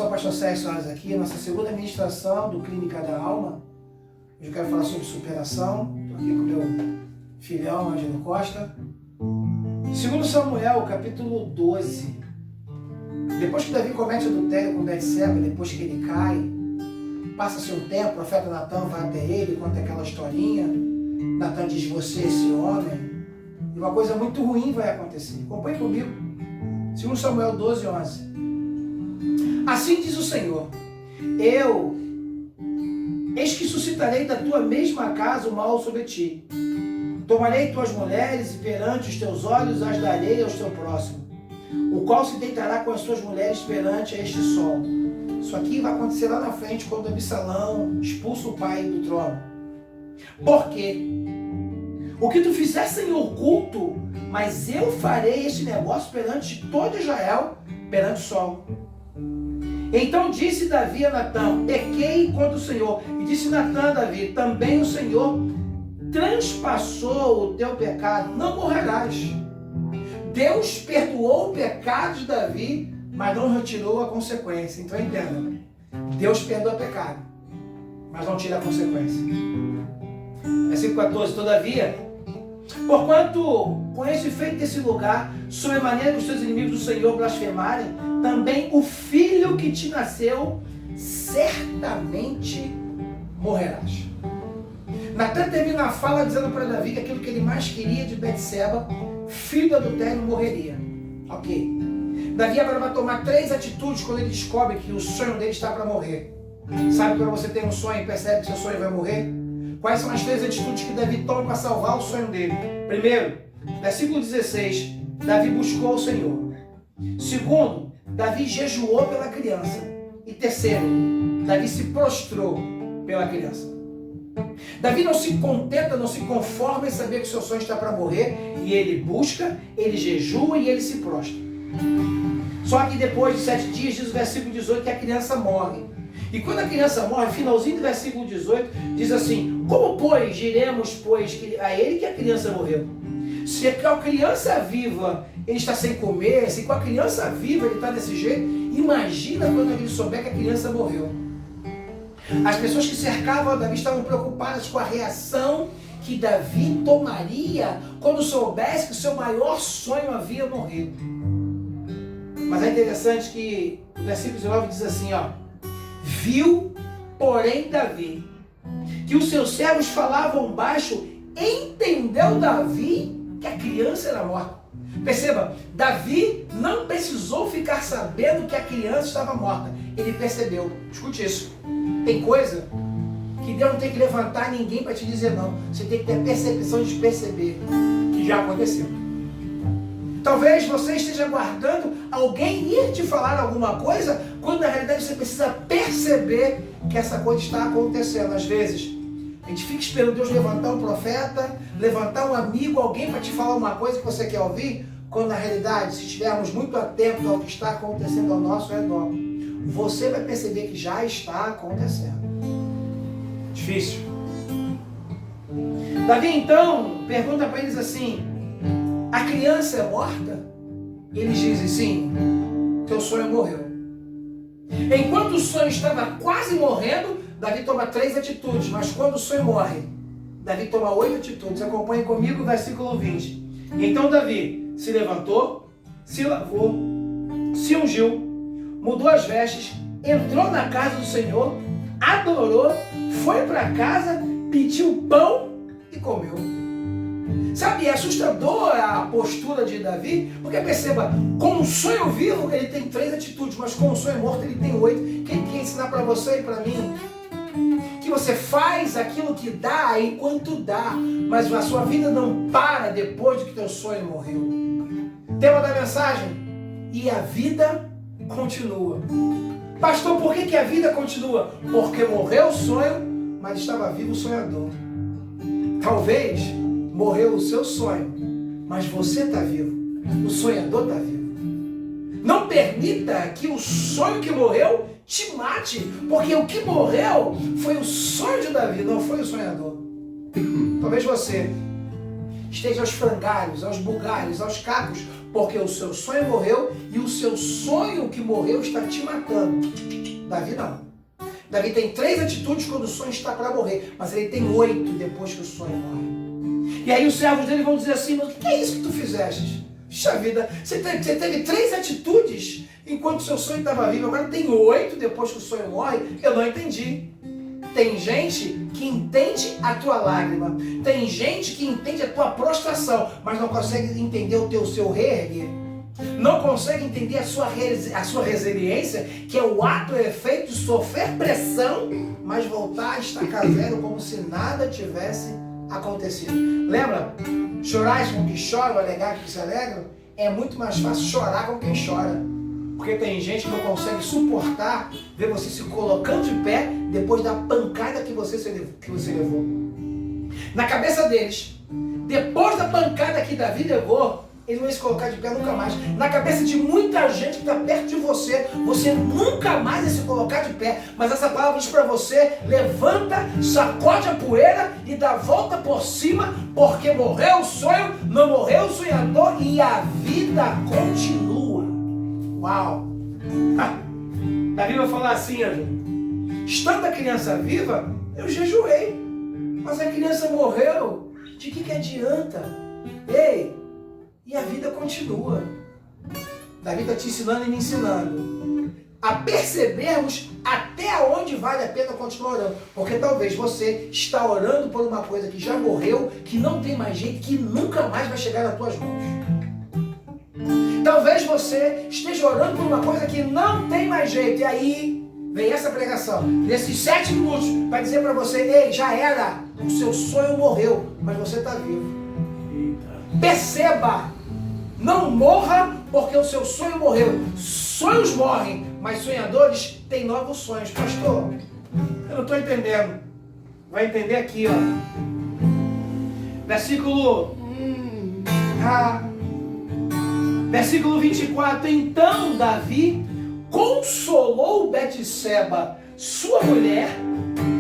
sou o pastor Sérgio Soares aqui, nossa segunda ministração do Clínica da Alma. Hoje eu quero falar sobre superação. Estou aqui com o meu filhão, Ângelo Costa. 2 Samuel, capítulo 12. Depois que Davi comete adultério com Betseba, depois que ele cai, passa-se um tempo, o profeta Natan vai até ele, conta aquela historinha. Natan diz: você, esse homem, e uma coisa muito ruim vai acontecer. Acompanhe comigo. 2 Samuel 12, 11. Assim diz o Senhor: eis que suscitarei da tua mesma casa o mal sobre ti. Tomarei tuas mulheres e perante os teus olhos as darei ao teu próximo, o qual se deitará com as tuas mulheres perante este sol. Isso aqui vai acontecer lá na frente, quando Absalão expulsa o pai do trono. Por quê? O que tu fizeste em oculto, mas eu farei este negócio perante todo Israel, perante o sol. Então disse Davi a Natã: pequei contra o Senhor. E disse Natã a Davi: também o Senhor transpassou o teu pecado, não morrerás. Deus perdoou o pecado de Davi, mas não retirou a consequência. Então entenda, Deus perdoa o pecado, mas não tira a consequência. Versículo 14: todavia, porquanto conheço o feito desse lugar, sobre a maneira que os teus inimigos do Senhor blasfemarem, também o filho que te nasceu certamente morrerás. Natã termina a fala dizendo para Davi que aquilo que ele mais queria de Betseba, filho do adultério, morreria. Ok. Davi agora vai tomar 3 atitudes quando ele descobre que o sonho dele está para morrer. Sabe quando você tem um sonho e percebe que seu sonho vai morrer? Quais são as 3 atitudes que Davi toma para salvar o sonho dele? Primeiro, versículo 16, Davi buscou o Senhor. Segundo, Davi jejuou pela criança. E terceiro, Davi se prostrou pela criança. Davi não se contenta, não se conforma em saber que seu sonho está para morrer, e ele busca, ele jejua e ele se prostra. Só que depois de 7 dias, diz o versículo 18, que a criança morre. E quando a criança morre, finalzinho do versículo 18, diz assim: como, pois, diremos, pois, a ele que a criança morreu? Se a criança viva, ele está sem comer, se com a criança viva ele está desse jeito, imagina quando ele souber que a criança morreu. As pessoas que cercavam Davi estavam preocupadas com a reação que Davi tomaria quando soubesse que o seu maior sonho havia morrido. Mas é interessante que o versículo 19 diz assim, ó: viu, porém, Davi, que os seus servos falavam baixo, entendeu Davi que a criança era morta. Perceba, Davi não precisou ficar sabendo que a criança estava morta. Ele percebeu. Escute isso. Tem coisa que Deus não tem que levantar ninguém para te dizer não. Você tem que ter a percepção de perceber que já aconteceu. Talvez você esteja aguardando alguém ir te falar alguma coisa, quando na realidade você precisa perceber que essa coisa está acontecendo. Às vezes, a gente fica esperando Deus levantar um profeta, levantar um amigo, alguém para te falar uma coisa que você quer ouvir, quando na realidade, se estivermos muito atentos ao que está acontecendo ao nosso redor, você vai perceber que já está acontecendo. Difícil. Davi então pergunta para eles assim: a criança é morta? Eles dizem: sim, teu sonho morreu. Enquanto o sonho estava quase morrendo, Davi toma 3 atitudes, mas quando o sonho morre, Davi toma 8 atitudes. Acompanhe comigo o versículo 20. Então Davi se levantou, se lavou, se ungiu, mudou as vestes, entrou na casa do Senhor, adorou, foi para casa, pediu pão e comeu. Sabe, é assustadora a postura de Davi, porque perceba, com um sonho vivo ele tem 3 atitudes, mas com um sonho morto ele tem 8. Quem quer ensinar para você e para mim que você faz aquilo que dá enquanto dá, mas a sua vida não para depois de que teu sonho morreu. Tema da mensagem: e a vida continua. Pastor, por que a vida continua? Porque morreu o sonho, mas estava vivo o sonhador. Talvez morreu o seu sonho, mas você está vivo. O sonhador está vivo. Não permita que o sonho que morreu te mate, porque o que morreu foi o sonho de Davi, não foi o sonhador. Talvez você esteja aos frangalhos, aos bugalhos, aos cacos, porque o seu sonho morreu e o seu sonho que morreu está te matando. Davi não. Davi tem 3 atitudes quando o sonho está para morrer, mas ele tem 8 depois que o sonho morre. E aí os servos dele vão dizer assim, mas o que é isso que tu fizeste? Puxa vida, você teve 3 atitudes enquanto o seu sonho estava vivo, agora tem 8 depois que o sonho morre? Eu não entendi. Tem gente que entende a tua lágrima, tem gente que entende a tua prostração, mas não consegue entender o seu reerguer. Não consegue entender a sua resiliência, que é o ato e efeito de sofrer pressão, mas voltar a estacar zero como se nada tivesse acontecido. Lembra? Chorar com quem chora, alegar com quem se alegra? É muito mais fácil chorar com quem chora. Porque tem gente que não consegue suportar ver você se colocando de pé depois da pancada que você levou. Na cabeça deles, depois da pancada que Davi levou, eles vão se colocar de pé nunca mais. Na cabeça de muita gente que está perto de você, você nunca mais vai se colocar de pé. Mas essa palavra diz para você, levanta, sacode a poeira e dá a volta por cima, porque morreu o sonho, não morreu o sonhador e a vida continua. Uau! Davi vai falar assim, estando a criança viva, eu jejuei, mas a criança morreu, de que adianta? Ei, e a vida continua. Davi está te ensinando e me ensinando a percebermos até onde vale a pena continuar orando, porque talvez você está orando por uma coisa que já morreu, que não tem mais jeito, que nunca mais vai chegar nas tuas mãos. Talvez você esteja orando por uma coisa que não tem mais jeito. E aí vem essa pregação, nesses 7 minutos, vai dizer para você, ei, já era, o seu sonho morreu, mas você está vivo. Perceba, não morra porque o seu sonho morreu. Sonhos morrem, mas sonhadores têm novos sonhos. Pastor, eu não estou entendendo. Vai entender aqui, ó. Versículo... Versículo 24, então Davi consolou Betseba, sua mulher,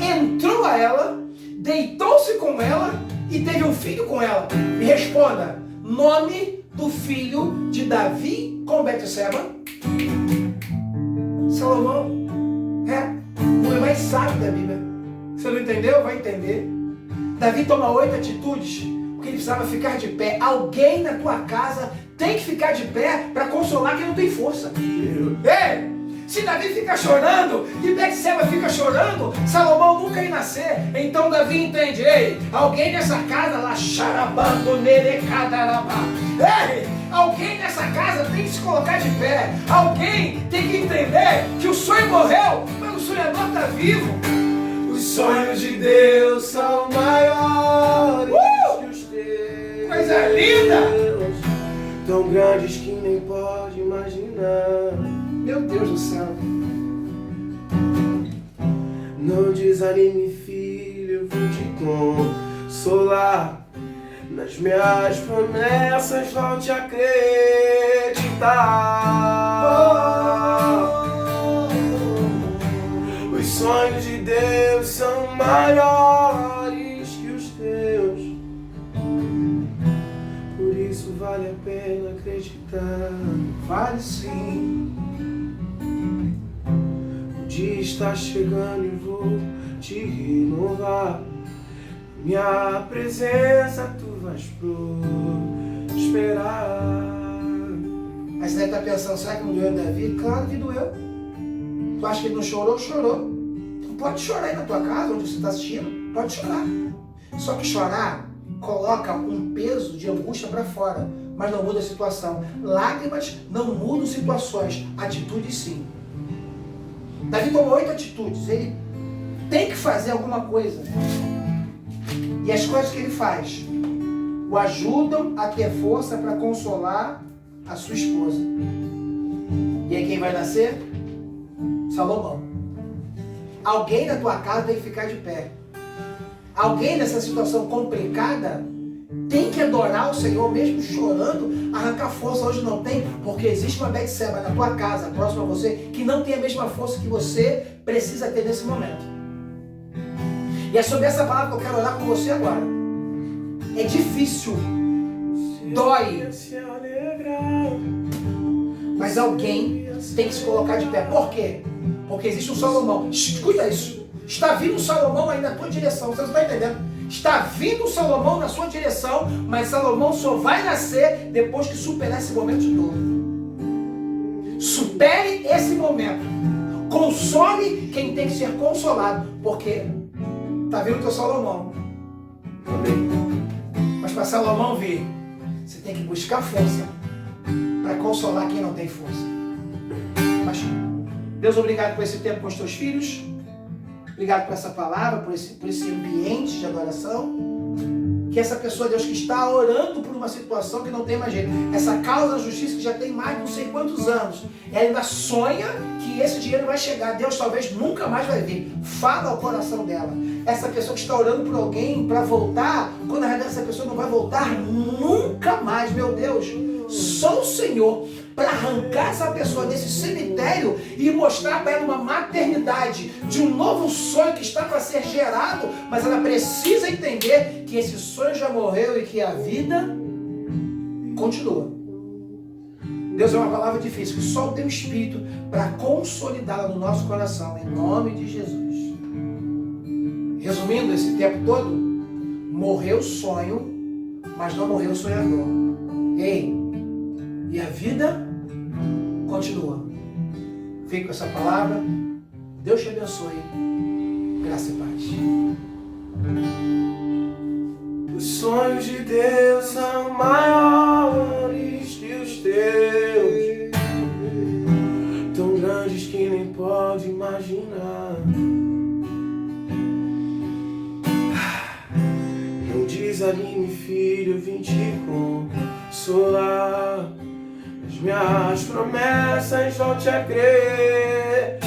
entrou a ela, deitou-se com ela e teve um filho com ela. Me responda, nome do filho de Davi com Betseba? Salomão. O homem mais sábio da Bíblia. Você não entendeu? Vai entender. Davi toma 8 atitudes porque ele precisava ficar de pé. Alguém na tua casa tem que ficar de pé para consolar quem não tem força. Ei, se Davi fica chorando e Betseba fica chorando, Salomão nunca ia nascer. Então Davi entende, ei, alguém nessa casa lá charabando nerecadarabá. Ei, alguém nessa casa tem que se colocar de pé. Alguém tem que entender que o sonho morreu, mas o sonhador está vivo. Os sonhos de Deus são maiores que os teus. Coisa linda! Tão grandes que nem pode imaginar. Meu Deus do céu. Não desanime, filho, eu vou te consolar. Nas minhas promessas volte a acreditar. Os sonhos de Deus são maiores que os teus. Por isso vale a pena acreditar. Vale sim. O dia está chegando e vou te renovar. Minha presença tu vais prosperar. Aí você deve estar pensando, será que não doeu Davi? Claro que doeu. Tu acha que ele não chorou? Chorou. Tu pode chorar aí na tua casa, onde você está assistindo. Pode chorar. Só que chorar coloca um peso de angústia para fora, mas não muda a situação. Lágrimas não mudam situações, atitudes sim. Davi tomou 8 atitudes, ele tem que fazer alguma coisa. E as coisas que ele faz o ajudam a ter força para consolar a sua esposa. E aí quem vai nascer? Salomão. Alguém na tua casa tem que ficar de pé. Alguém nessa situação complicada tem que adorar o Senhor, mesmo chorando, arrancar força. Hoje não tem, porque existe uma Betseba na tua casa, próxima a você, que não tem a mesma força que você precisa ter nesse momento. E é sobre essa palavra que eu quero orar com você agora. É difícil Dói. Se alegrar. Mas alguém tem que se colocar de pé. Por quê? Porque existe um Salomão. Escuta isso. Está vindo um Salomão aí na tua direção. Você não está entendendo? Está vindo um Salomão na sua direção, mas Salomão só vai nascer depois que superar esse momento de dor. Supere esse momento. Console quem tem que ser consolado. Porque está vindo o teu Salomão. Mas para Salomão vir, você tem que buscar força para consolar quem não tem força. Mas, Deus, obrigado por esse tempo com os teus filhos. Obrigado por essa palavra, por esse ambiente de adoração. Que essa pessoa, Deus, que está orando por uma situação que não tem mais jeito, essa causa da justiça que já tem mais de não sei quantos anos, ela ainda sonha que esse dinheiro vai chegar. Deus talvez nunca mais vai vir. Fala ao coração dela. Essa pessoa que está orando por alguém para voltar, quando na realidade essa pessoa não vai voltar nunca mais, meu Deus. Só o Senhor para arrancar essa pessoa desse cemitério e mostrar para ela uma maternidade de um novo sonho que está para ser gerado, mas ela precisa entender que esse sonho já morreu e que a vida continua. Deus, é uma palavra difícil, que só o teu Espírito para consolidá-la no nosso coração, em nome de Jesus. Resumindo esse tempo todo, morreu o sonho, mas não morreu o sonhador. Ei, e a vida continua. Fique com essa palavra. Deus te abençoe. Graça e paz. Os sonhos de Deus são maiores que os teus, tão grandes que nem pode imaginar. Não desanime, filho, eu vim te consolar. As minhas promessas vão te acreditar.